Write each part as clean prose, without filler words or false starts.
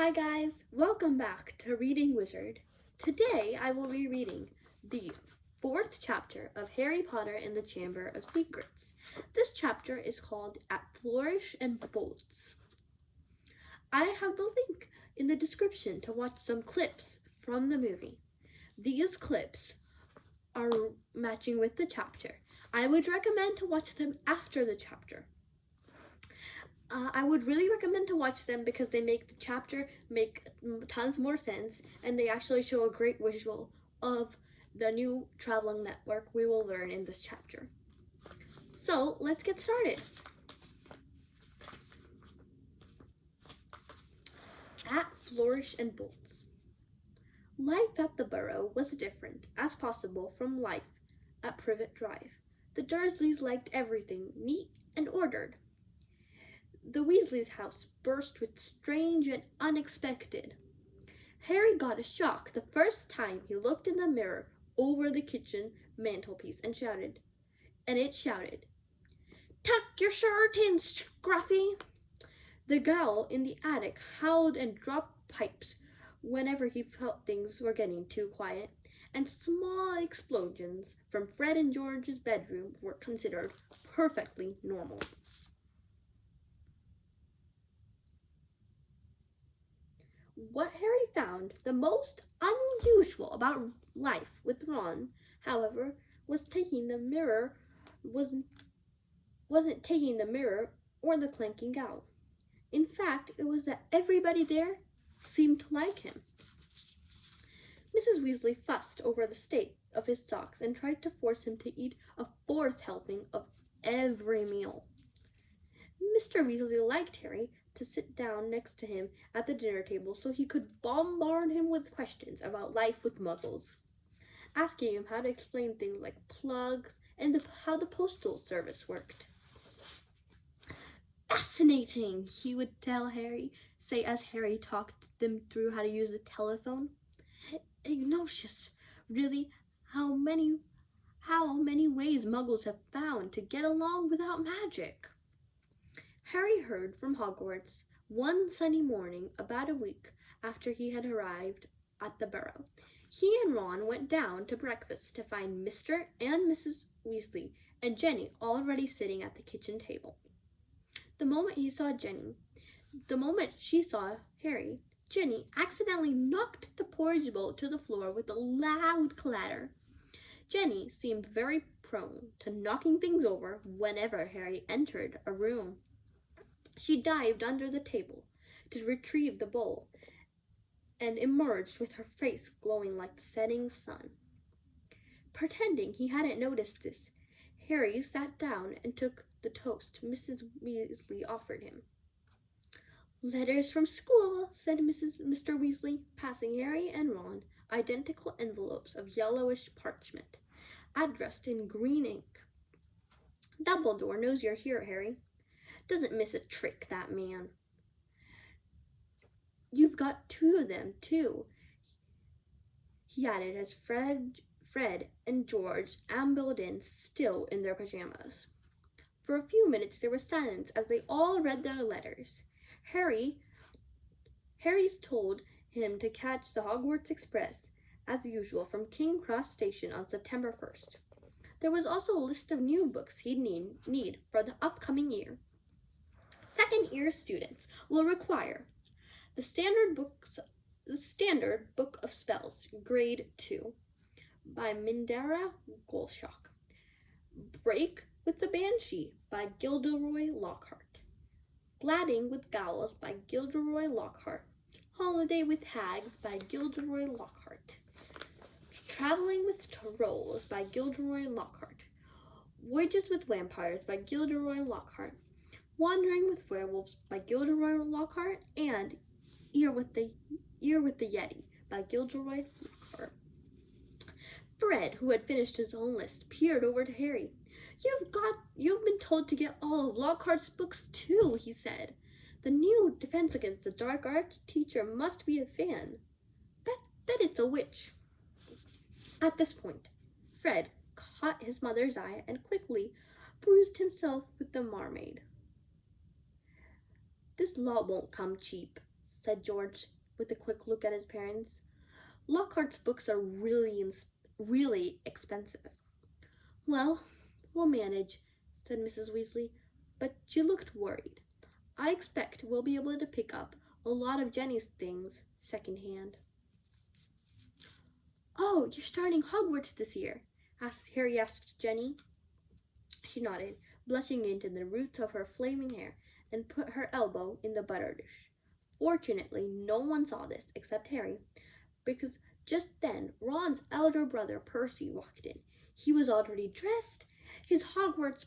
Hi guys, welcome back to Reading Wizard. Today I will be reading the fourth chapter of Harry Potter and the Chamber of Secrets. This chapter is called At Flourish and Bolts. I have the link in the description to watch some clips from the movie. These clips are matching with the chapter. I would recommend to watch them after the chapter. I would really recommend to watch them because they make the chapter make tons more sense, and they actually show a great visual of the new traveling network we will learn in this chapter. So let's get started. At Flourish and Bolts. Life at the Burrow was different as possible from life at Privet Drive. The Dursleys liked everything neat and ordered. The Weasleys' house burst with strange and unexpected. Harry got a shock the first time he looked in the mirror over the kitchen mantelpiece and it shouted, "Tuck your shirt in, Scruffy!" The ghoul in the attic howled and dropped pipes whenever he felt things were getting too quiet, and small explosions from Fred and George's bedroom were considered perfectly normal. What Harry found the most unusual about life with Ron, however, wasn't taking the mirror or the clanking ghoul. In fact, it was that everybody there seemed to like him. Mrs. Weasley fussed over the state of his socks and tried to force him to eat a fourth helping of every meal. Mr. Weasley liked Harry to sit down next to him at the dinner table so he could bombard him with questions about life with Muggles, asking him how to explain things like plugs and how the postal service worked. "Fascinating," he would tell Harry, say as Harry talked them through how to use the telephone. "Ignatius, really, how many ways Muggles have found to get along without magic." Harry heard from Hogwarts one sunny morning about a week after he had arrived at the Burrow. He and Ron went down to breakfast to find Mr. and Mrs. Weasley and Jenny already sitting at the kitchen table. The moment she saw Harry, Jenny accidentally knocked the porridge bowl to the floor with a loud clatter. Jenny seemed very prone to knocking things over whenever Harry entered a room. She dived under the table to retrieve the bowl and emerged with her face glowing like the setting sun. Pretending he hadn't noticed this, Harry sat down and took the toast Mrs. Weasley offered him. "Letters from school," said Mr. Weasley, passing Harry and Ron identical envelopes of yellowish parchment, addressed in green ink. "Dumbledore knows you're here, Harry. Doesn't miss a trick, that man. You've got two of them, too," he added as Fred and George ambled in, still in their pajamas. For a few minutes there was silence as they all read their letters. Harry's told him to catch the Hogwarts Express, as usual, from King Cross Station on September 1st. There was also a list of new books he'd need for the upcoming year. Second-year students will require the Standard Book of Spells, Grade 2, by Mindara Golshock. Break with the Banshee by Gilderoy Lockhart. Gladding with Gowls by Gilderoy Lockhart. Holiday with Hags by Gilderoy Lockhart. Traveling with Trolls by Gilderoy Lockhart. Voyages with Vampires by Gilderoy Lockhart. Wandering with Werewolves by Gilderoy Lockhart, and Ear with the Yeti by Gilderoy Lockhart. Fred, who had finished his own list, peered over to Harry. You've been told to get all of Lockhart's books too," he said. "The new Defense Against the Dark Arts teacher must be a fan. Bet it's a witch." At this point, Fred caught his mother's eye and quickly bruised himself with the marmaid. "This lot won't come cheap," said George, with a quick look at his parents. "Lockhart's books are really expensive." "Well, we'll manage," said Mrs. Weasley, but she looked worried. "I expect we'll be able to pick up a lot of Jenny's things secondhand." "Oh, you're starting Hogwarts this year?" Harry asked Jenny. She nodded, blushing into the roots of her flaming hair, and put her elbow in the butter dish. Fortunately, no one saw this except Harry, because just then Ron's elder brother Percy walked in. He was already dressed, his Hogwarts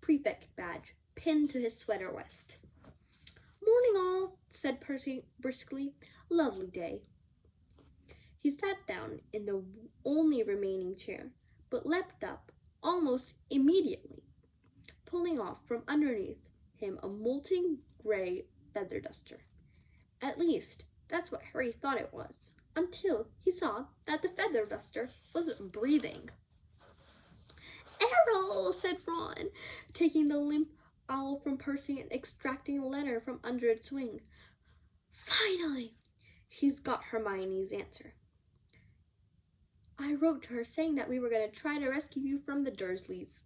prefect badge pinned to his sweater vest. "Morning, all," said Percy briskly. "Lovely day." He sat down in the only remaining chair, but leapt up almost immediately, pulling off from underneath him a molten gray feather duster. At least, that's what Harry thought it was, until he saw that the feather duster wasn't breathing. "Errol," said Ron, taking the limp owl from Percy and extracting a letter from under its wing. "Finally, he's got Hermione's answer. I wrote to her saying that we were going to try to rescue you from the Dursleys."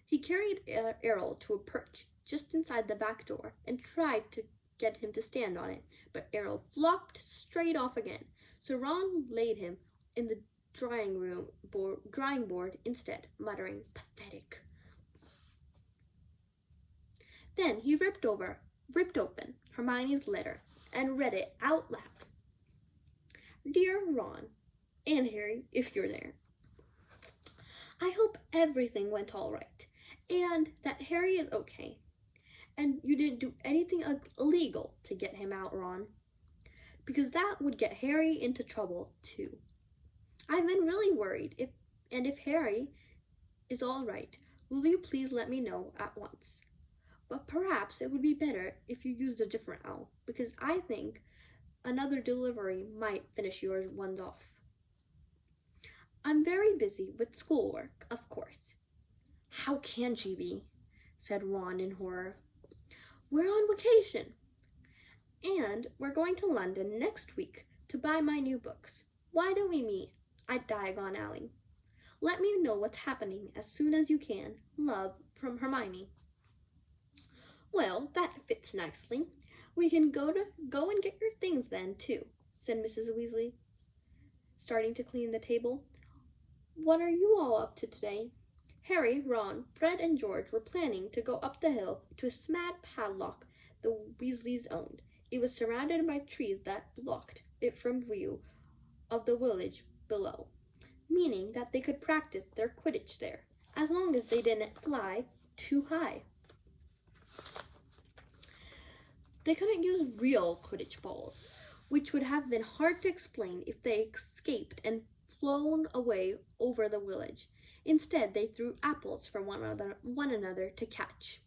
He carried Errol to a perch just inside the back door and tried to get him to stand on it, but Errol flopped straight off again, so Ron laid him in the drying board instead, muttering, "Pathetic." Then he ripped open Hermione's letter and read it out loud. "Dear Ron and Harry, if you're there, I hope everything went all right, and that Harry is okay, and you didn't do anything illegal to get him out, Ron, because that would get Harry into trouble too. I've been really worried, if Harry is all right, will you please let me know at once? But perhaps it would be better if you used a different owl, because I think another delivery might finish yours ones off. I'm very busy with schoolwork, of course." "How can she be?" said Ron in horror. "We're on vacation, and we're going to London next week to buy my new books. Why don't we meet at Diagon Alley? Let me know what's happening as soon as you can. Love, from Hermione." "Well, that fits nicely. We can go and get your things then, too," said Mrs. Weasley, starting to clean the table. "What are you all up to today?" Harry, Ron, Fred, and George were planning to go up the hill to a mad padlock the Weasleys owned. It was surrounded by trees that blocked it from view of the village below, meaning that they could practice their Quidditch there, as long as they didn't fly too high. They couldn't use real Quidditch balls, which would have been hard to explain if they escaped and flown away over the village. Instead, they threw apples for one another to catch.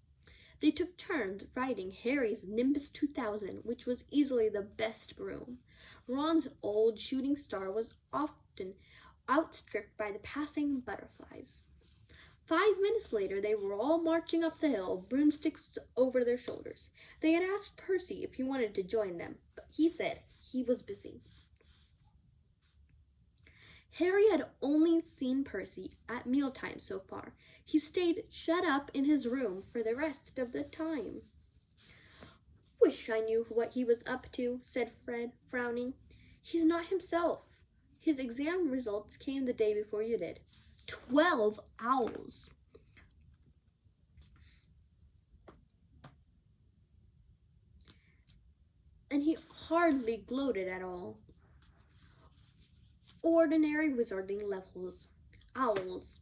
They took turns riding Harry's Nimbus 2000, which was easily the best broom. Ron's old shooting star was often outstripped by the passing butterflies. 5 minutes later, they were all marching up the hill, broomsticks over their shoulders. They had asked Percy if he wanted to join them, but he said he was busy. Harry had only seen Percy at mealtime so far. He stayed shut up in his room for the rest of the time. "Wish I knew what he was up to," said Fred, frowning. "He's not himself. His exam results came the day before you did. 12 owls. And he hardly gloated at all. Ordinary wizarding levels. Owls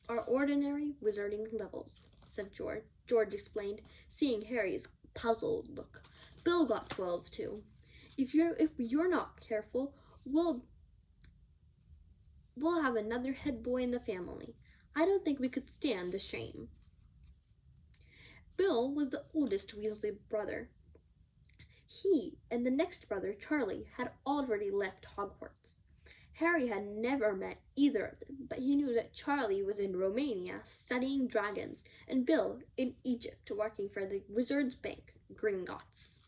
are ordinary wizarding levels," said George. George explained, seeing Harry's puzzled look. "Bill got 12 too. If you're not careful, we'll have another head boy in the family. I don't think we could stand the shame." Bill was the oldest Weasley brother. He and the next brother, Charlie, had already left Hogwarts. Harry had never met either of them, but he knew that Charlie was in Romania studying dragons, and Bill in Egypt working for the Wizards' Bank, Gringotts.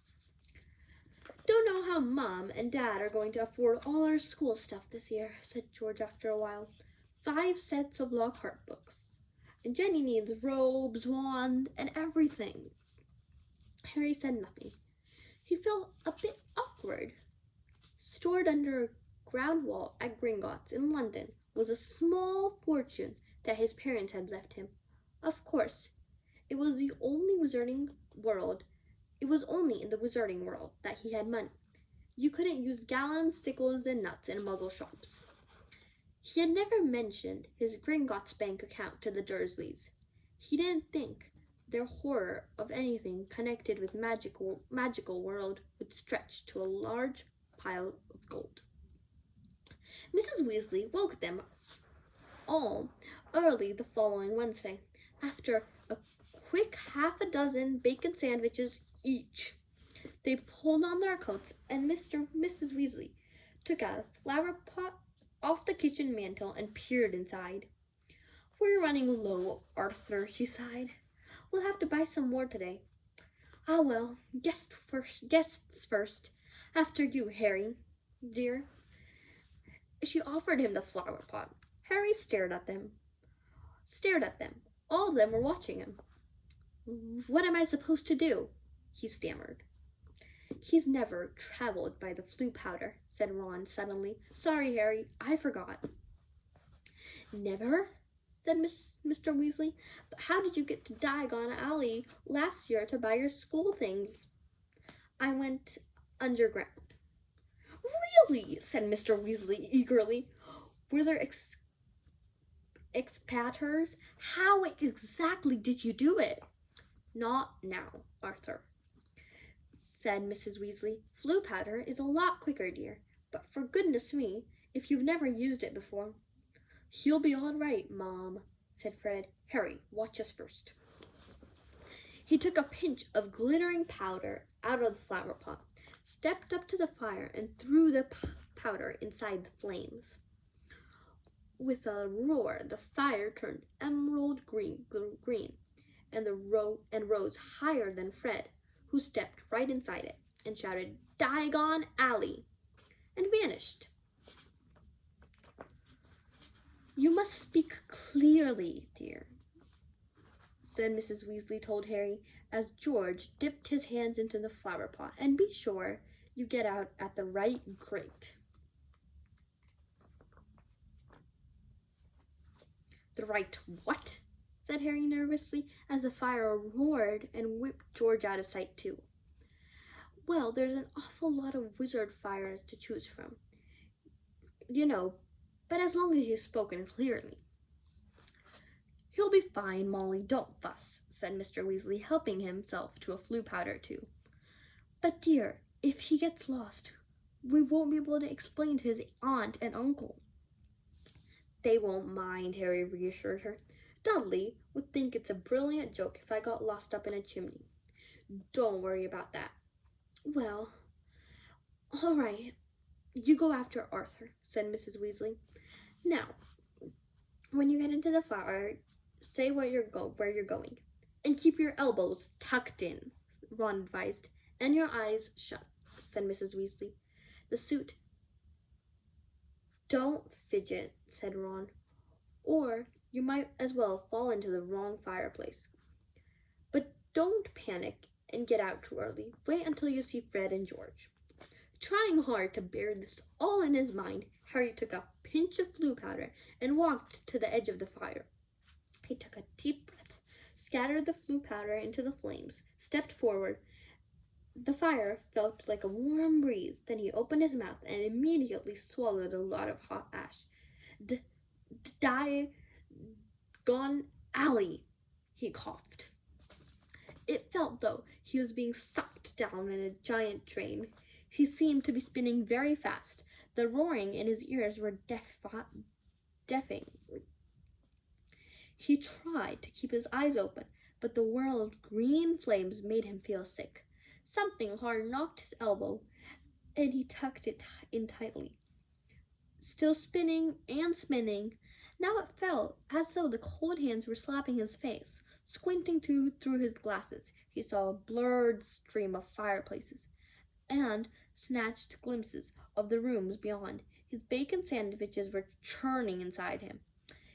Don't know how Mom and Dad are going to afford all our school stuff this year, said George after a while. 5 sets of Lockhart books. And Jenny needs robes, wand, and everything. Harry said nothing. He felt a bit awkward. Stored under a ground wall at Gringotts in London was a small fortune that his parents had left him. Of course, it was only in the wizarding world that he had money. You couldn't use gallons, sickles, and nuts in Muggle shops. He had never mentioned his Gringotts bank account to the Dursleys. He didn't think their horror of anything connected with magical world would stretch to a large pile of gold. Mrs. Weasley woke them all early the following Wednesday, after a quick 6 bacon sandwiches each. They pulled on their coats, and Mrs. Weasley took out a flower pot off the kitchen mantel and peered inside. We're running low, Arthur, she sighed. We'll have to buy some more today. Ah well, guests first. After you, Harry, dear. She offered him the flower pot. Harry stared at them. All of them were watching him. What am I supposed to do? He stammered. He's never traveled by the Floo powder, said Ron suddenly. Sorry, Harry, I forgot. Never? Said Mr. Weasley. But how did you get to Diagon Alley last year to buy your school things? I went underground. Really? Said Mr. Weasley eagerly. Were there expaters? How exactly did you do it? Not now, Arthur, said Mrs. Weasley. Floo powder is a lot quicker, dear. But for goodness me, if you've never used it before. He'll be all right, Mom, said Fred. Harry, watch us first. He took a pinch of glittering powder out of the flower pot, stepped up to the fire, and threw the powder inside the flames. With a roar, the fire turned emerald green and rose higher than Fred, who stepped right inside it and shouted, Diagon Alley, and vanished. You must speak clearly, dear, said Mrs. Weasley told Harry, as George dipped his hands into the flower pot, and be sure you get out at the right grate. The right what? Said Harry nervously, as the fire roared and whipped George out of sight too. Well, there's an awful lot of wizard fires to choose from, you know, but as long as you've spoken clearly. He'll be fine, Molly, don't fuss, said Mr. Weasley, helping himself to a Floo powder too. But dear, if he gets lost, we won't be able to explain to his aunt and uncle. They won't mind, Harry reassured her. Dudley would think it's a brilliant joke if I got lost up in a chimney. Don't worry about that. Well, all right. You go after Arthur, said Mrs. Weasley. Now, when you get into the fire, say where you're going. And keep your elbows tucked in, Ron advised. And your eyes shut, said Mrs. Weasley. The suit. Don't fidget, said Ron. Or you might as well fall into the wrong fireplace. But don't panic and get out too early. Wait until you see Fred and George. Trying hard to bear this all in his mind, Harry took a pinch of Floo powder and walked to the edge of the fire. He took a deep breath, scattered the Floo powder into the flames, stepped forward. The fire felt like a warm breeze. Then he opened his mouth and immediately swallowed a lot of hot ash. Diagon Alley, he coughed. It felt though he was being sucked down in a giant drain. He seemed to be spinning very fast. The roaring in his ears were deafening. He tried to keep his eyes open, but the whirl of green flames made him feel sick. Something hard knocked his elbow, and he tucked it in tightly. Still spinning and spinning, now it felt as though the cold hands were slapping his face. Squinting through his glasses, he saw a blurred stream of fireplaces, and snatched glimpses of the rooms beyond. His bacon sandwiches were churning inside him.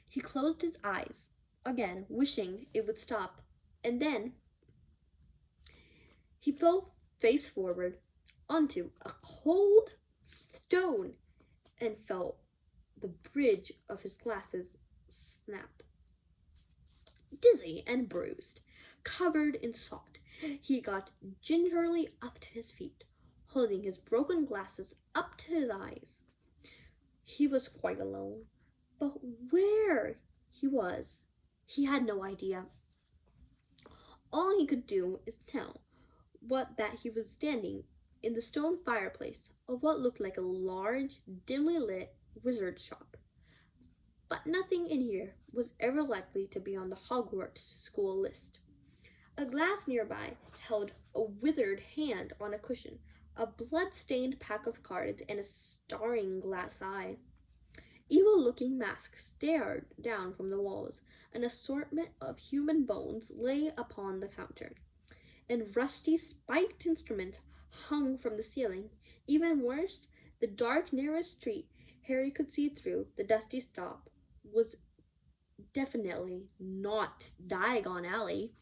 He closed his eyes, again wishing it would stop, and then he fell face forward onto a cold stone and felt the bridge of his glasses snap. Dizzy and bruised, covered in salt, he got gingerly up to his feet, holding his broken glasses up to his eyes. He was quite alone, but where he was, he had no idea. All he could do is tell that he was standing in the stone fireplace of what looked like a large, dimly lit wizard's shop. But nothing in here was ever likely to be on the Hogwarts school list. A glass nearby held a withered hand on a cushion, a blood-stained pack of cards, and a staring glass eye. Evil-looking masks stared down from the walls. An assortment of human bones lay upon the counter, and rusty, spiked instruments hung from the ceiling. Even worse, the dark, narrow street Harry could see through the dusty stop was definitely not Diagon Alley.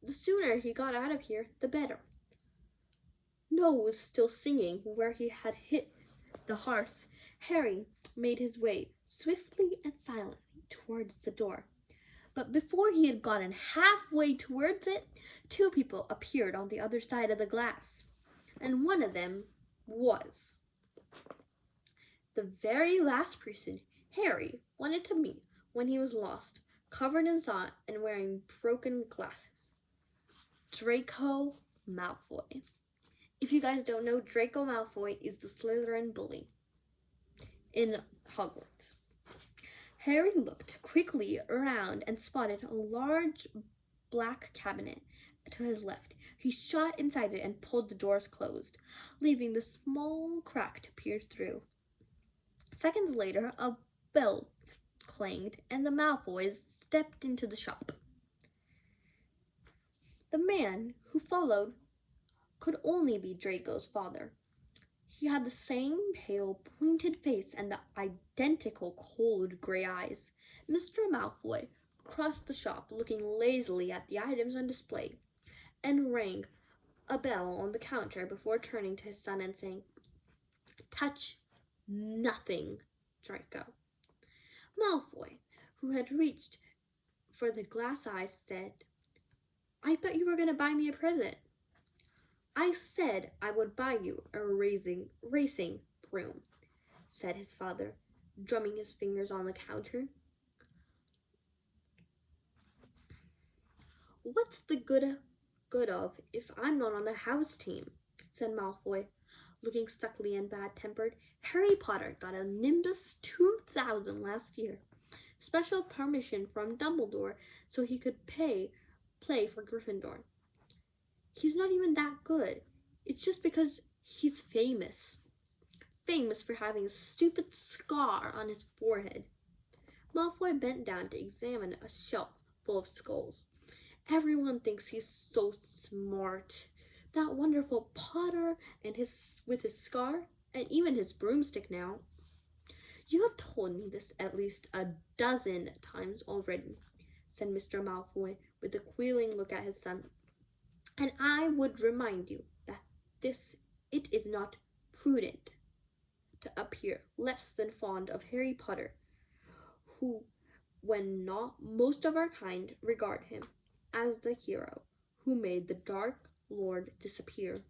The sooner he got out of here, the better. Nose still singing where he had hit the hearth, Harry made his way swiftly and silently towards the door. But before he had gotten halfway towards it, two people appeared on the other side of the glass, and one of them was the very last person Harry wanted to meet when he was lost, covered in snot and wearing broken glasses. Draco Malfoy. If you guys don't know, Draco Malfoy is the Slytherin bully in Hogwarts. Harry looked quickly around and spotted a large black cabinet to his left. He shot inside it and pulled the doors closed, leaving the small crack to peer through. Seconds later, a bell clanged and the Malfoys stepped into the shop. The man who followed could only be Draco's father. He had the same pale, pointed face and the identical cold gray eyes. Mr. Malfoy crossed the shop, looking lazily at the items on display, and rang a bell on the counter before turning to his son and saying, "Touch nothing, Draco." Malfoy, who had reached for the glass eyes, said, "I thought you were going to buy me a present." "I said I would buy you a racing broom," said his father, drumming his fingers on the counter. "What's the good of if I'm not on the house team?" said Malfoy, looking stuckly and bad-tempered. "Harry Potter got a Nimbus 2000 last year. Special permission from Dumbledore so he could play for Gryffindor. He's not even that good. It's just because he's famous. Famous for having a stupid scar on his forehead." Malfoy bent down to examine a shelf full of skulls. "Everyone thinks he's so smart. That wonderful Potter and with his scar, and even his broomstick now. You have told me this at least a dozen times already," said Mr. Malfoy with a quailing look at his son. "And I would remind you that it is not prudent to appear less than fond of Harry Potter, who, when not most of our kind, regard him as the hero who made the Dark Lord disappear."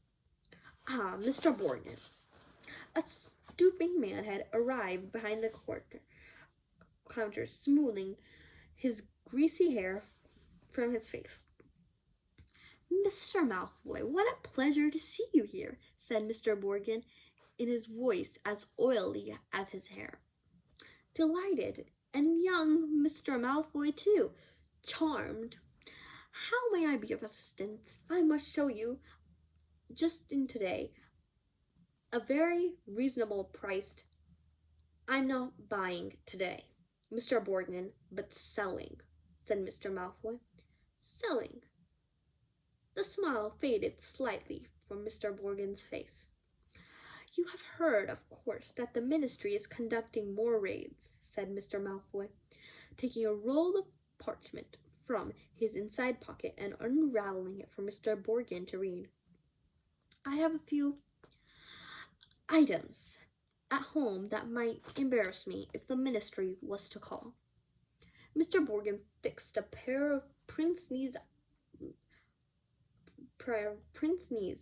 "Ah, Mr. Borgin." A stooping man had arrived behind the counter, smoothing his greasy hair from his face. "Mr. Malfoy, what a pleasure to see you here," said Mr. Borgin, in his voice as oily as his hair. "Delighted, and young Mr. Malfoy too. Charmed. How may I be of assistance? I must show you, just in today, a very reasonable priced—" "I'm not buying today, Mr. Borgin, but selling," said Mr. Malfoy. "Selling? The smile faded slightly from Mr. Borgen's face. "You have heard, of course, that the Ministry is conducting more raids," said Mr. Malfoy, taking a roll of parchment from his inside pocket and unraveling it for Mr. Borgin to read. "I have a few items at home that might embarrass me if the Ministry was to call." Mr. Borgin fixed a pair of pince nez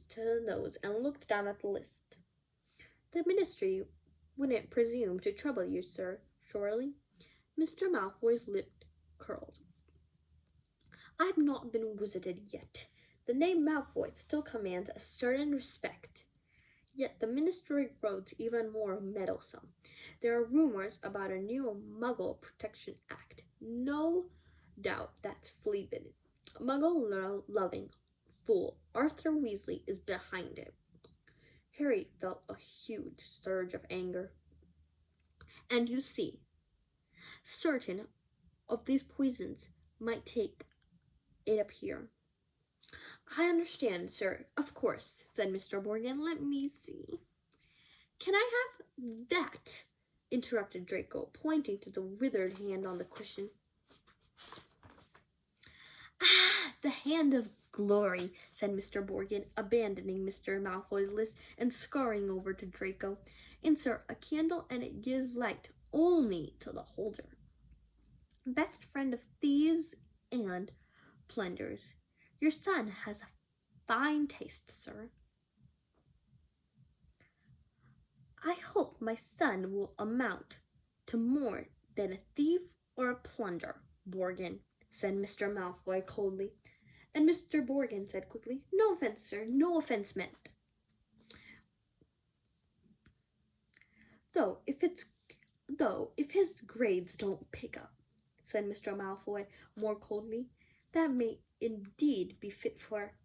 to the nose and looked down at the list. "The Ministry wouldn't presume to trouble you, sir, surely?" Mr. Malfoy's lip curled. "I've not been visited yet. The name Malfoy still commands a certain respect. Yet the Ministry grows even more meddlesome. There are rumors about a new Muggle Protection Act. No doubt that's flea-bitten. Muggle-loving fool Arthur Weasley is behind it." Harry felt a huge surge of anger. "And you see, certain of these poisons might take it up here." "I understand, sir, of course," said Mr. Borgin. "Let me see." "Can I have that?" interrupted Draco, pointing to the withered hand on the cushion. "Ah, the hand of glory," said Mr. Borgin, abandoning Mr. Malfoy's list and scurrying over to Draco. "Insert a candle and it gives light only to the holder. Best friend of thieves and plunderers. Your son has a fine taste, sir." "I hope my son will amount to more than a thief or a plunderer, Borgin," said Mr. Malfoy coldly. And Mr. Borgin said quickly, "No offense, sir, no offense meant. Though if his grades don't pick up," said Mr. Malfoy more coldly, "that may indeed be fit for—"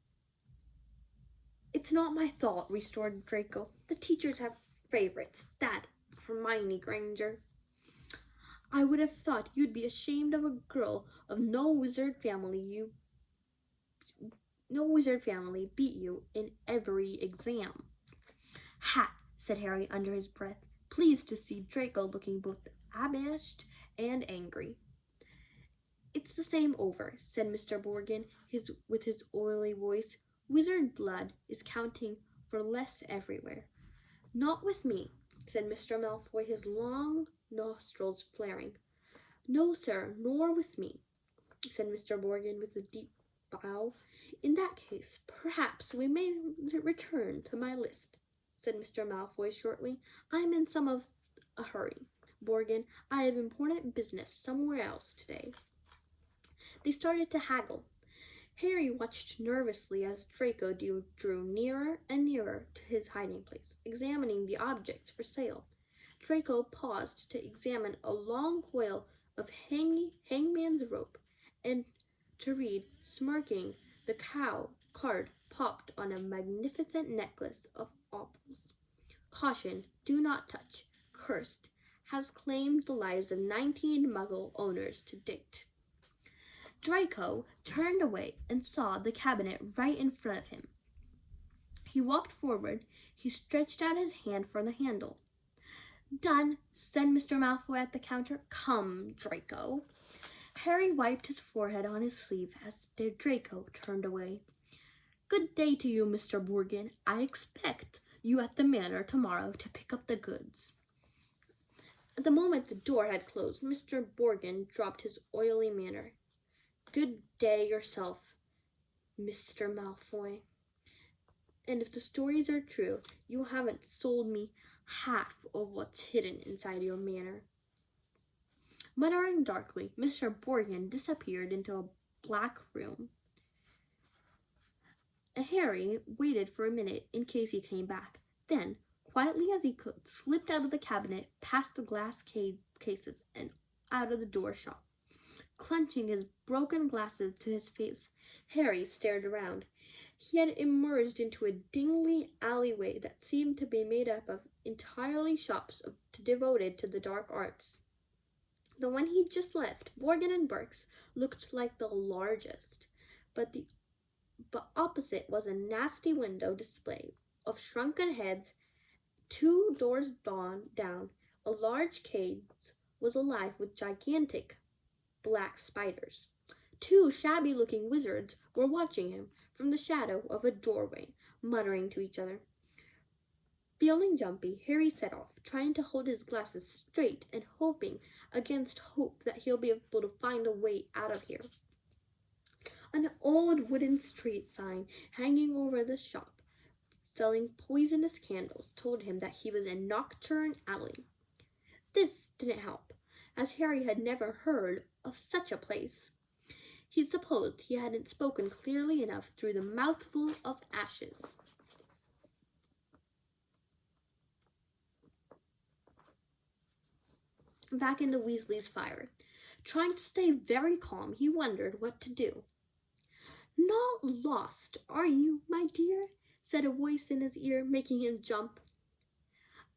"It's not my thought," restored Draco. "The teachers have favorites. That Hermione Granger. I would have thought you'd be ashamed of a girl of no wizard family beat you in every exam." "Ha!" said Harry under his breath, pleased to see Draco looking both abashed and angry. "It's the same over," said Mr. Borgin with his oily voice. "Wizard blood is counting for less everywhere." "Not with me," said Mr. Malfoy, his long nostrils flaring. "No, sir, nor with me," said Mr. Borgin with a deep bow. "In that case, perhaps we may return to my list," said Mr. Malfoy shortly. "I'm in some of a hurry, Borgin. I have important business somewhere else today." They started to haggle. Harry watched nervously as Draco drew nearer and nearer to his hiding place, examining the objects for sale. Draco paused to examine a long coil of hangman's rope and to read, smirking, the card popped on a magnificent necklace of opals. "Caution, do not touch. Cursed. Has claimed the lives of 19 Muggle owners to date." Draco turned away and saw the cabinet right in front of him. He walked forward. He stretched out his hand for the handle. "Done," said Mr. Malfoy at the counter. "Come, Draco." Harry wiped his forehead on his sleeve as Draco turned away. "Good day to you, Mr. Borgin. I expect you at the manor tomorrow to pick up the goods." At the moment the door had closed, Mr. Borgin dropped his oily manner. "Good day yourself, Mr. Malfoy. And if the stories are true, you haven't sold me half of what's hidden inside your manor." Muttering darkly, Mr. Borgin disappeared into a black room. And Harry waited for a minute in case he came back. Then, quietly as he could, slipped out of the cabinet, past the glass cases, and out of the door shop. Clenching his broken glasses to his face, Harry stared around. He had emerged into a dingy alleyway that seemed to be made up of entirely shops devoted to the dark arts. The one he'd just left, Morgan and Burke's, looked like the largest, but the but opposite was a nasty window display of shrunken heads, 2 doors down. A large cage was alive with gigantic black spiders. 2 shabby-looking wizards were watching him from the shadow of a doorway, muttering to each other. Feeling jumpy, Harry set off, trying to hold his glasses straight and hoping against hope that he'll be able to find a way out of here. An old wooden street sign hanging over the shop selling poisonous candles told him that he was in Nocturne Alley. This didn't help, as Harry had never heard of such a place. He supposed he hadn't spoken clearly enough through the mouthful of ashes. Back in the Weasley's fire, trying to stay very calm, he wondered what to do. "Not lost, are you, my dear?" said a voice in his ear, making him jump.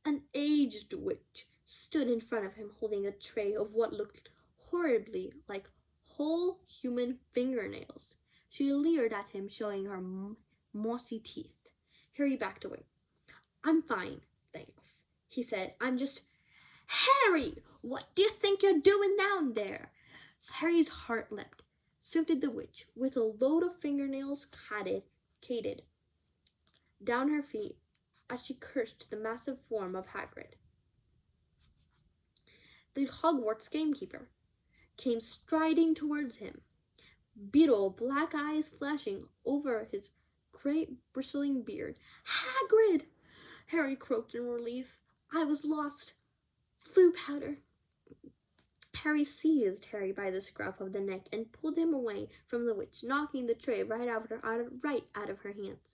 An aged witch stood in front of him holding a tray of what looked horribly like whole human fingernails. She leered at him, showing her mossy teeth. Harry backed away. "I'm fine, thanks," he said. "I'm just—" "Harry, what do you think you're doing down there?" Harry's heart leapt. So did the witch, with a load of fingernails caded down her feet as she cursed the massive form of Hagrid. The Hogwarts gamekeeper came striding towards him, beetle black eyes flashing over his great bristling beard. "Hagrid!" Harry croaked in relief. "I was lost. Flu powder." Harry seized Harry by the scruff of the neck and pulled him away from the witch, knocking the tray right out of her hands.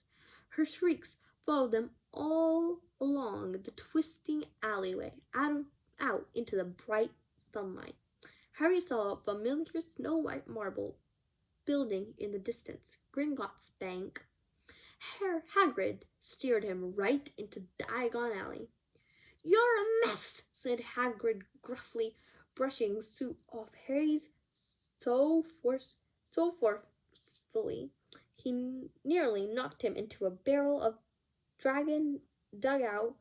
Her shrieks followed them all along the twisting alleyway, out into the bright sunlight. Harry saw a familiar snow-white marble building in the distance, Gringotts Bank. Hagrid steered him right into Diagon Alley. "You're a mess," said Hagrid gruffly, brushing soot off Harry's so forcefully he nearly knocked him into a barrel of dragon dug outside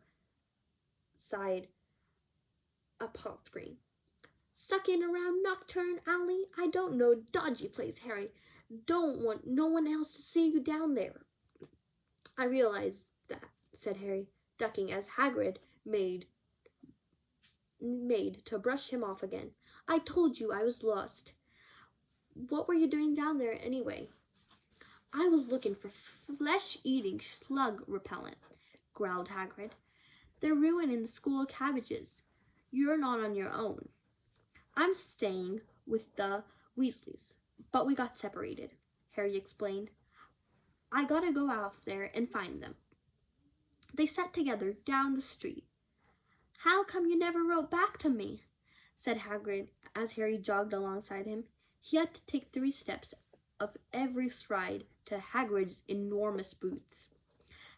a pot-screen. "Stuck in around Nocturne Alley? I don't know, dodgy place, Harry. Don't want no one else to see you down there." "I realize that," said Harry, ducking as Hagrid made to brush him off again. "I told you I was lost. What were you doing down there anyway?" "I was looking for flesh-eating slug repellent," growled Hagrid. "They're ruining the school cabbages. You're not on your own." "I'm staying with the Weasleys, but we got separated," Harry explained. "I gotta go off there and find them." They sat together down the street. "How come you never wrote back to me?" said Hagrid as Harry jogged alongside him. He had to take 3 steps of every stride to Hagrid's enormous boots.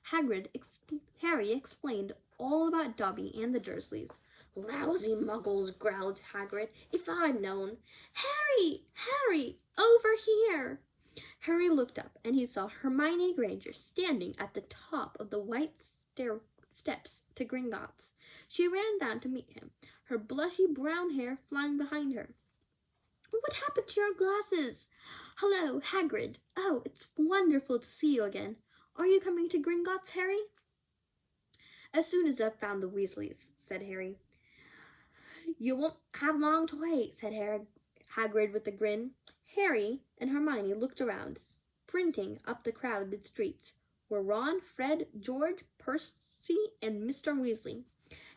Harry explained all about Dobby and the Dursleys. "Lousy muggles," growled Hagrid. "If I'd known." Harry, over here!" Harry looked up and he saw Hermione Granger standing at the top of the white steps to Gringotts. She ran down to meet him, her blushy brown hair flying behind her. "What happened to your glasses?" "Hello, Hagrid. Oh, it's wonderful to see you again. Are you coming to Gringotts, Harry?" "As soon as I've found the Weasleys," said Harry. "You won't have long to wait," said Hagrid with a grin. Harry and Hermione looked around. Sprinting up the crowded streets were Ron, Fred, George, Percy, and Mr. Weasley.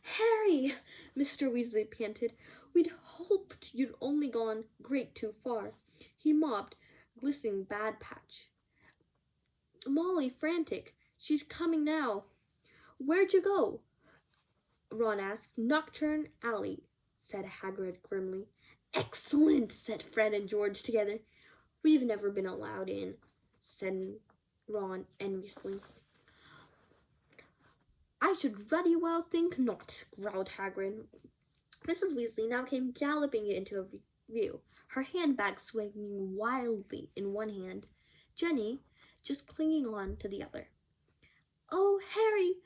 "Harry," Mr. Weasley panted, "we'd hoped you'd only gone great too far." He mopped glistening bad patch. "Molly, frantic. She's coming now." "Where'd you go?" Ron asked. "Nocturne Alley," said Hagrid grimly. "Excellent," said Fred and George together. "We've never been allowed in," said Ron enviously. "I should ruddy well think not," growled Hagrid. Mrs. Weasley now came galloping into view, her handbag swinging wildly in one hand. Jenny just clinging on to the other. Oh, Harry,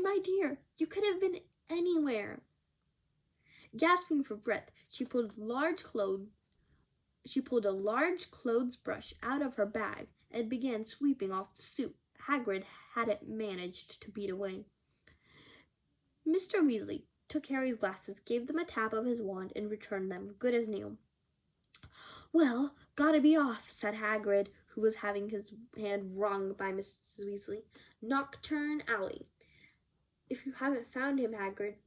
my dear, you could have been anywhere." Gasping for breath, she pulled a large clothes brush out of her bag and began sweeping off the soot Hagrid hadn't managed to beat away. Mr. Weasley took Harry's glasses, gave them a tap of his wand, and returned them, good as new. "Well, gotta be off," said Hagrid, who was having his hand wrung by Mrs. Weasley. "Knockturn Alley. If you haven't found him, Hagrid,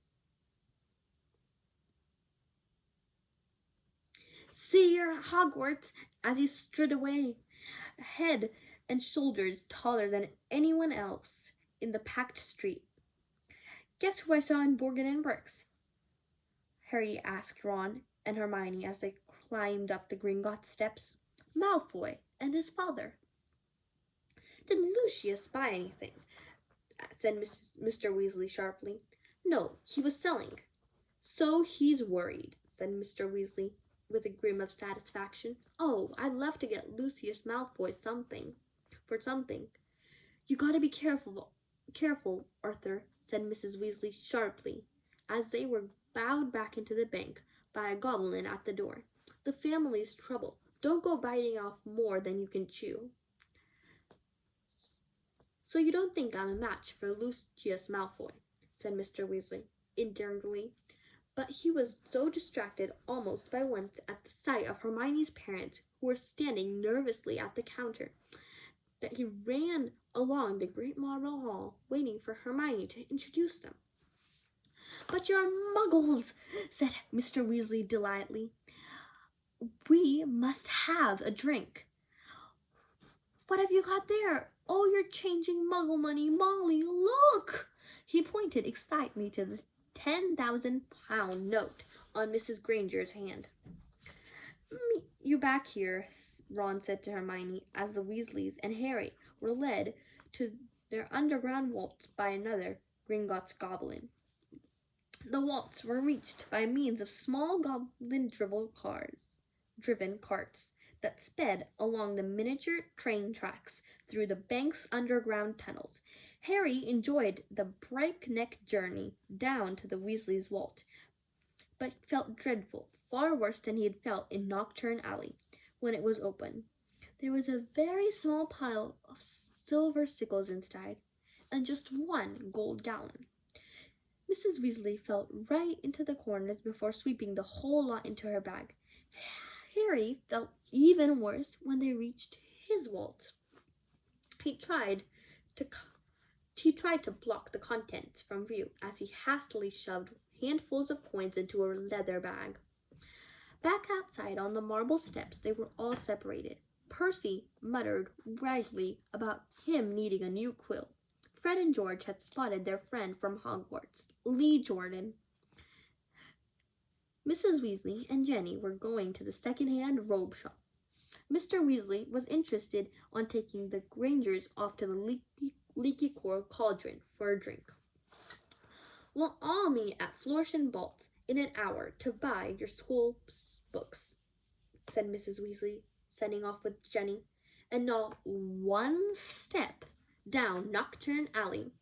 see you at Hogwarts," as he strode away, head and shoulders taller than anyone else in the packed street. "Guess who I saw in Borgin and Burke's?" Harry asked Ron and Hermione as they climbed up the Gringotts steps. "Malfoy and his father." "Did Lucius buy anything?" said Mr. Weasley sharply. "No, he was selling." "So he's worried," said Mr. Weasley with a grin of satisfaction. "Oh, I'd love to get Lucius Malfoy something. "You gotta be careful, Arthur," said Mrs. Weasley sharply, as they were bowed back into the bank by a goblin at the door. "The family's trouble. Don't go biting off more than you can chew." "So you don't think I'm a match for Lucius Malfoy?" said Mr. Weasley indignantly, but he was so distracted almost by once at the sight of Hermione's parents, who were standing nervously at the counter, that he ran along the great marble hall, waiting for Hermione to introduce them. "But you're muggles," said Mr. Weasley delightedly. "We must have a drink." "What have you got there? Oh, you're changing muggle money, Molly, look!" He pointed excitedly to the 10,000-pound note on Mrs. Granger's hand. "Meet you back here," Ron said to Hermione, as the Weasleys and Harry were led to their underground vaults by another Gringotts goblin. The vaults were reached by means of small goblin-driven carts that sped along the miniature train tracks through the bank's underground tunnels. Harry enjoyed the breakneck journey down to the Weasleys' vault, but felt dreadful, far worse than he had felt in Knockturn Alley when it was open. There was a very small pile of silver sickles inside, and just one gold gallon. Mrs. Weasley felt right into the corners before sweeping the whole lot into her bag. Harry felt even worse when they reached his vault. He tried to block the contents from view as he hastily shoved handfuls of coins into a leather bag. Back outside on the marble steps, they were all separated. Percy muttered vaguely about him needing a new quill. Fred and George had spotted their friend from Hogwarts, Lee Jordan. Mrs. Weasley and Jenny were going to the second-hand robe shop. Mr. Weasley was interested on taking the Grangers off to the Leaky Cauldron for a drink. "We'll all meet at Flourish and Bolt in an hour to buy your school books," said Mrs. Weasley, setting off with Jenny. "And not one step down Knockturn Alley,"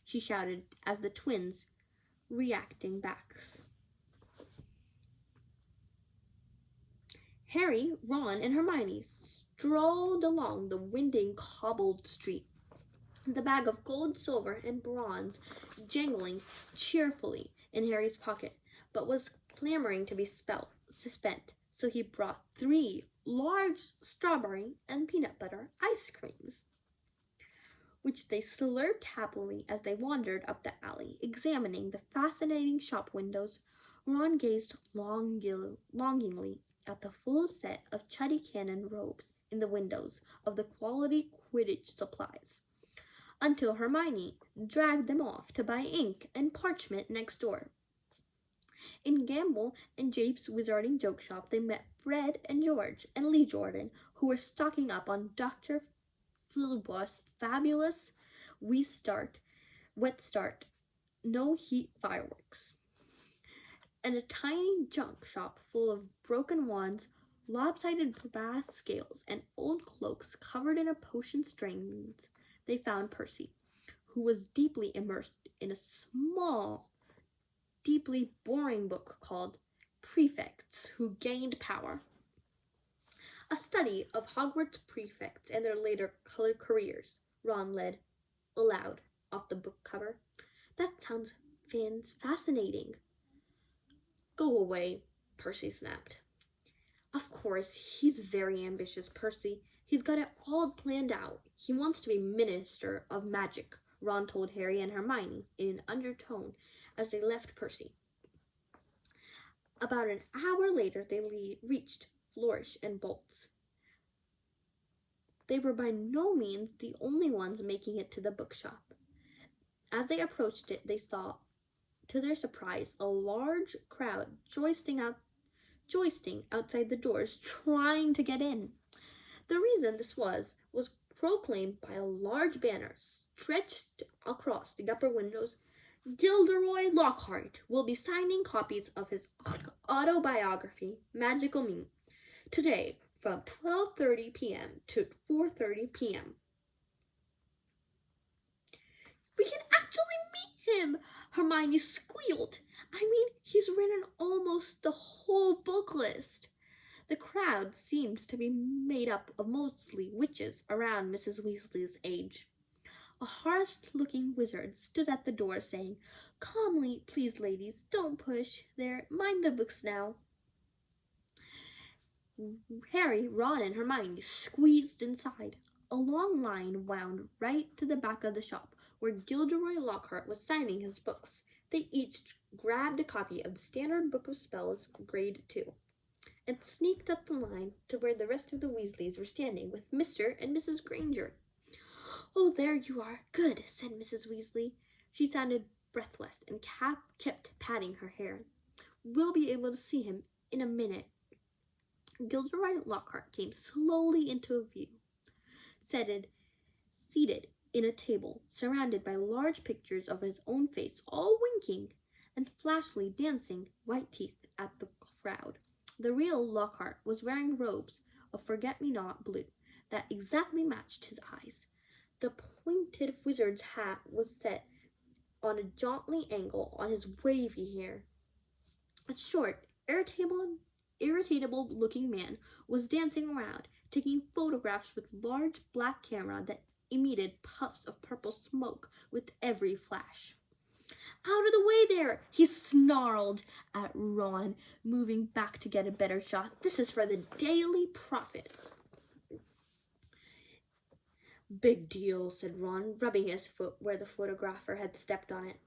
she shouted as the twins reacting backs. Harry, Ron, and Hermione strolled along the winding cobbled street, the bag of gold, silver, and bronze jangling cheerfully in Harry's pocket, but was clamoring to be spent, so he brought 3 large strawberry and peanut butter ice creams, which they slurped happily as they wandered up the alley, examining the fascinating shop windows. Ron gazed longingly at the full set of Chuddy Cannon robes in the windows of the quality Quidditch supplies, until Hermione dragged them off to buy ink and parchment next door. In Gamble and Jape's Wizarding Joke Shop, they met Fred and George and Lee Jordan, who were stocking up on Dr. Filbust's fabulous wet start, no heat fireworks, and a tiny junk shop full of broken wands, lopsided brass scales, and old cloaks covered in a potion strings, they found Percy, who was deeply immersed in a small, deeply boring book called Prefects Who Gained Power, a study of Hogwarts prefects and their later careers. Ron read aloud off the book cover. That sounds fascinating. Go away, Percy snapped. Of course, he's very ambitious, Percy. He's got it all planned out. He wants to be Minister of Magic, Ron told Harry and Hermione in an undertone as they left Percy. About an hour later, they reached Flourish and Bolts. They were by no means the only ones making it to the bookshop. As they approached it, they saw, to their surprise, a large crowd joisting outside the doors, trying to get in. The reason this was proclaimed by a large banner stretched across the upper windows. Gilderoy Lockhart will be signing copies of his autobiography, Magical Me, today from 12:30 p.m. to 4:30 p.m. We can actually meet him, Hermione squealed. I mean, he's written almost the whole book list. The crowd seemed to be made up of mostly witches around Mrs. Weasley's age. A harassed-looking wizard stood at the door saying, "Calmly, please, ladies, don't push. There, mind the books now." Harry, Ron, and Hermione squeezed inside. A long line wound right to the back of the shop, where Gilderoy Lockhart was signing his books. They each grabbed a copy of the Standard Book of Spells, Grade 2, and sneaked up the line to where the rest of the Weasleys were standing with Mr. and Mrs. Granger. "Oh, there you are. Good," said Mrs. Weasley. She sounded breathless and kept patting her hair. "We'll be able to see him in a minute." Gilderoy Lockhart came slowly into view, seated in a table, surrounded by large pictures of his own face, all winking and flashily dancing white teeth at the crowd. The real Lockhart was wearing robes of forget-me-not blue that exactly matched his eyes. The pointed wizard's hat was set on a jaunty angle on his wavy hair. A short, irritable-looking man was dancing around, taking photographs with large black camera that emitted puffs of purple smoke with every flash. "Out of the way there!" he snarled at Ron, moving back to get a better shot. "This is for the Daily Prophet." "Big deal," said Ron, rubbing his foot where the photographer had stepped on it.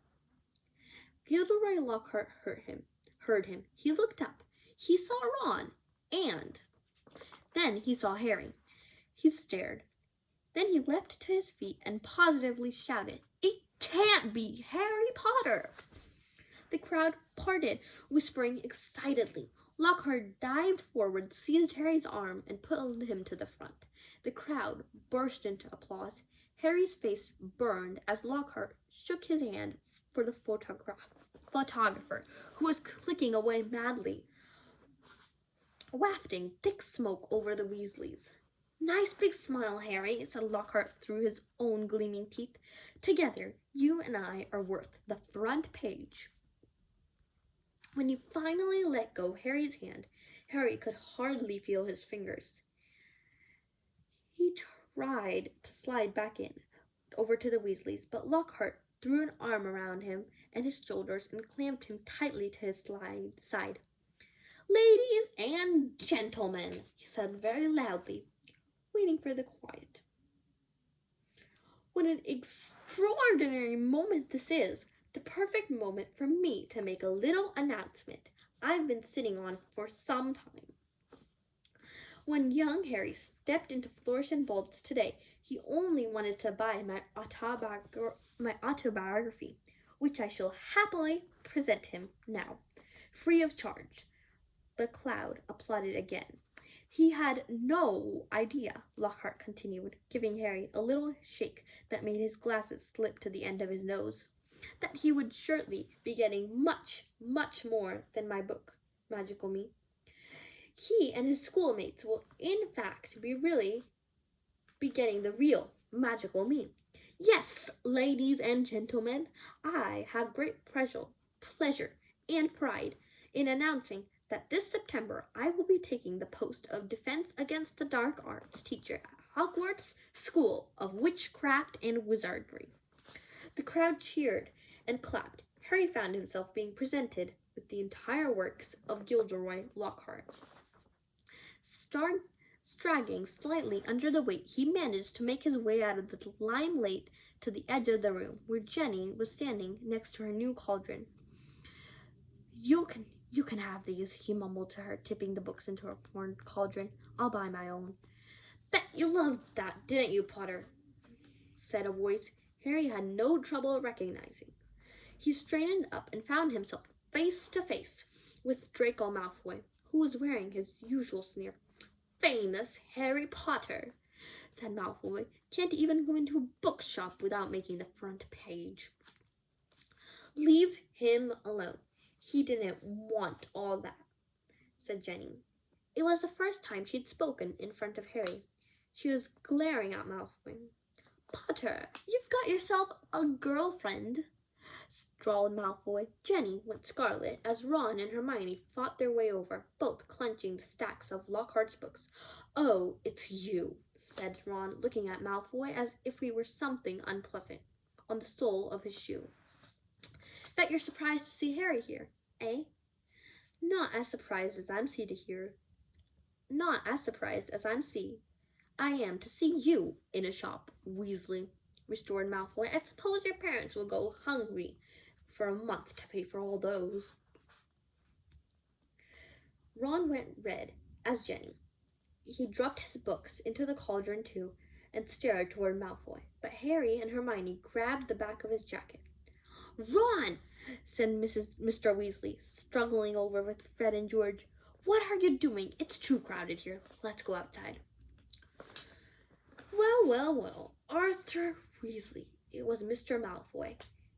Gilderoy Lockhart heard him. He looked up. He saw Ron, and then he saw Harry. He stared. Then he leapt to his feet and positively shouted, "It can't be Harry Potter!" The crowd parted, whispering excitedly. Lockhart dived forward, seized Harry's arm, and pulled him to the front. The crowd burst into applause. Harry's face burned as Lockhart shook his hand for the photographer, who was clicking away madly, wafting thick smoke over the Weasleys. "Nice big smile, Harry," said Lockhart through his own gleaming teeth. "Together, you and I are worth the front page." When he finally let go Harry's hand, Harry could hardly feel his fingers. He tried to slide back over to the Weasleys, but Lockhart threw an arm around him and his shoulders and clamped him tightly to his side. "Ladies and gentlemen," he said very loudly, waiting for the quiet. "What an extraordinary moment this is! The perfect moment for me to make a little announcement I've been sitting on for some time. When young Harry stepped into Flourish and Bolts today, he only wanted to buy my autobiography, which I shall happily present him now, free of charge." The crowd applauded again. "He had no idea," Lockhart continued, giving Harry a little shake that made his glasses slip to the end of his nose, "that he would surely be getting much, much more than my book, Magical Me. He and his schoolmates will in fact be getting the real magical me. Yes, ladies and gentlemen, I have great pleasure and pride in announcing that this September I will be taking the post of Defense Against the Dark Arts teacher at Hogwarts School of Witchcraft and Wizardry. The crowd cheered and clapped. Harry found himself being presented with the entire works of Gilderoy Lockhart. Straggling slightly under the weight, he managed to make his way out of the limelight to the edge of the room, where Jenny was standing next to her new cauldron. You can have these, he mumbled to her, tipping the books into her worn cauldron. I'll buy my own. Bet you loved that, didn't you, Potter? Said a voice Harry had no trouble recognizing. He straightened up and found himself face to face with Draco Malfoy, who was wearing his usual sneer. Famous Harry Potter, said Malfoy. Can't even go into a bookshop without making the front page. Leave him alone. He didn't want all that, said Jenny. It was the first time she'd spoken in front of Harry. She was glaring at Malfoy. Potter, you've got yourself a girlfriend, drawled Malfoy. Jenny went scarlet as Ron and Hermione fought their way over, both clenching the stacks of Lockhart's books. Oh, it's you, said Ron, looking at Malfoy as if he were something unpleasant on the sole of his shoe. Bet you're surprised to see Harry here, eh? Not as surprised as I'm I am to see you in a shop, Weasley, restored Malfoy. I suppose your parents will go hungry for a month to pay for all those. Ron went red as Jenny. He dropped his books into the cauldron too and stared toward Malfoy, but Harry and Hermione grabbed the back of his jacket. Ron, said Mr. Weasley, struggling over with Fred and George. What are you doing? It's too crowded here. Let's go outside. Well, Arthur Weasley. It was Mr. Malfoy.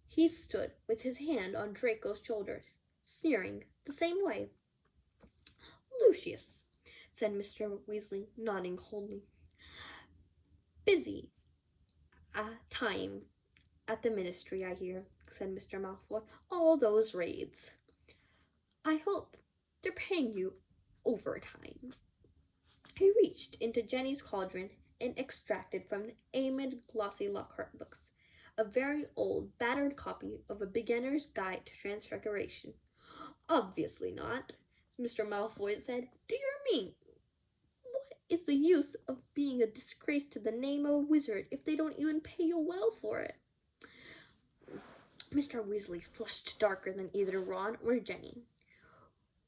He stood with his hand on Draco's shoulder, sneering the same way. Lucius, said Mr. Weasley, nodding coldly. Busy time at the ministry, I hear, said Mr. Malfoy. All those raids. I hope they're paying you overtime. He reached into Jenny's cauldron and extracted from the amid glossy Lockhart books a very old, battered copy of A Beginner's Guide to Transfiguration. Obviously not, Mr. Malfoy said. Dear me, what is the use of being a disgrace to the name of a wizard if they don't even pay you well for it? Mr. Weasley flushed darker than either Ron or Jenny.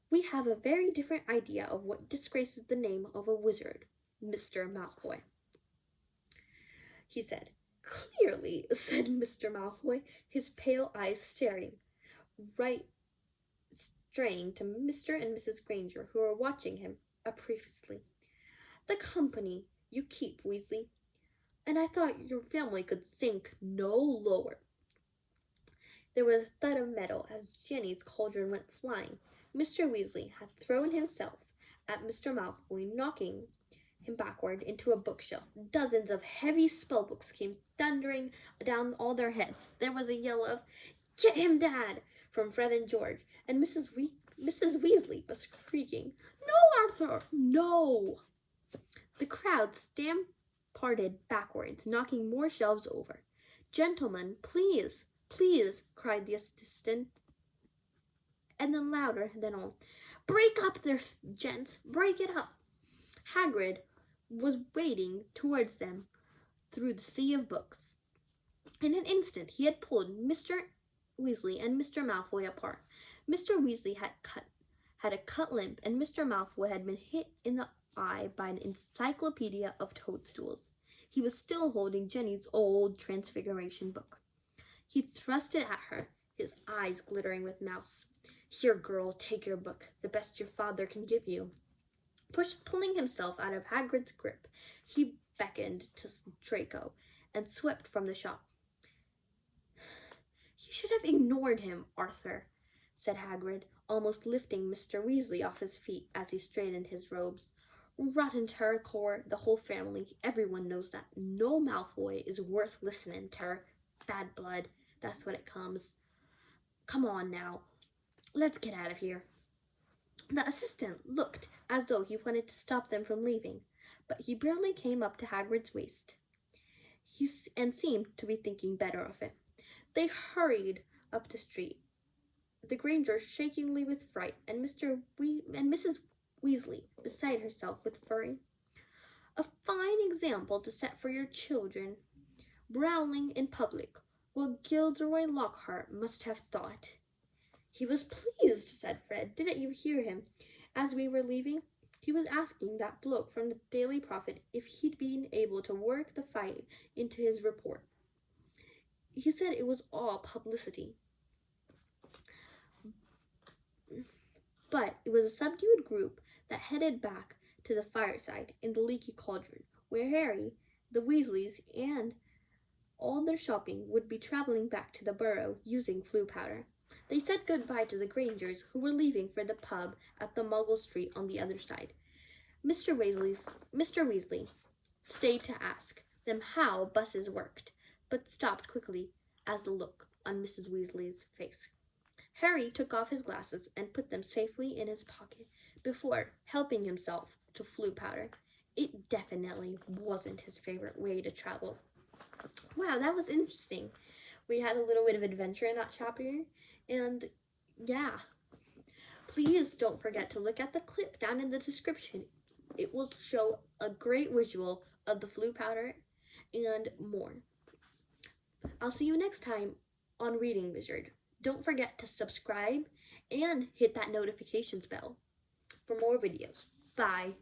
We have a very different idea of what disgraces the name of a wizard, Mr. Malfoy, he said. Clearly, said Mr. Malfoy, his pale eyes straying to Mr. and Mrs. Granger, who were watching him apprehensively. The company you keep, Weasley, and I thought your family could sink no lower. There was a thud of metal as Jenny's cauldron went flying. Mr. Weasley had thrown himself at Mr. Malfoy, knocking him backward into a bookshelf. Dozens of heavy spellbooks came thundering down all their heads. There was a yell of, "Get him, Dad!" from Fred and George, and Mrs. Weasley was shrieking, "No, Arthur, no!" The crowd stampeded backwards, knocking more shelves over. "Gentlemen, please, please," cried the assistant, and then louder than all, "Break up there, gents, break it up." Hagrid was wading towards them through the sea of books. In an instant, he had pulled Mr. Weasley and Mr. Malfoy apart. Mr. Weasley had a cut limp, and Mr. Malfoy had been hit in the eye by an encyclopedia of toadstools. He was still holding Jenny's old Transfiguration book. He thrust it at her, his eyes glittering with mouse. "Here, girl, take your book, the best your father can give you." Pulling himself out of Hagrid's grip, he beckoned to Draco and swept from the shop. "You should have ignored him, Arthur," said Hagrid, almost lifting Mr. Weasley off his feet as he straightened his robes. Rotten terrorcore, the whole family, everyone knows that. No Malfoy is worth listening to. Bad blood, that's what it comes. Come on now, let's get out of here. The assistant looked as though he wanted to stop them from leaving, but he barely came up to Hagrid's waist. And seemed to be thinking better of it. They hurried up the street, the Grangers shakingly with fright, and Mrs. Weasley beside herself with fury. A fine example to set for your children. Growling in public, what Gilderoy Lockhart must have thought. He was pleased, said Fred. Didn't you hear him? As we were leaving, he was asking that bloke from the Daily Prophet if he'd been able to work the fight into his report. He said it was all publicity. But it was a subdued group that headed back to the fireside in the Leaky Cauldron, where Harry, the Weasleys, and all their shopping would be traveling back to the Burrow using Floo powder. They said goodbye to the Grangers, who were leaving for the pub at the Muggle Street on the other side. Mr. Weasley stayed to ask them how buses worked, but stopped quickly as the look on Mrs. Weasley's face. Harry took off his glasses and put them safely in his pocket before helping himself to Floo powder. It definitely wasn't his favorite way to travel. Wow, that was interesting. We had a little bit of adventure in that chapter, and yeah. Please don't forget to look at the clip down in the description. It will show a great visual of the Floo powder and more. I'll see you next time on Reading Wizard. Don't forget to subscribe and hit that notifications bell for more videos. Bye.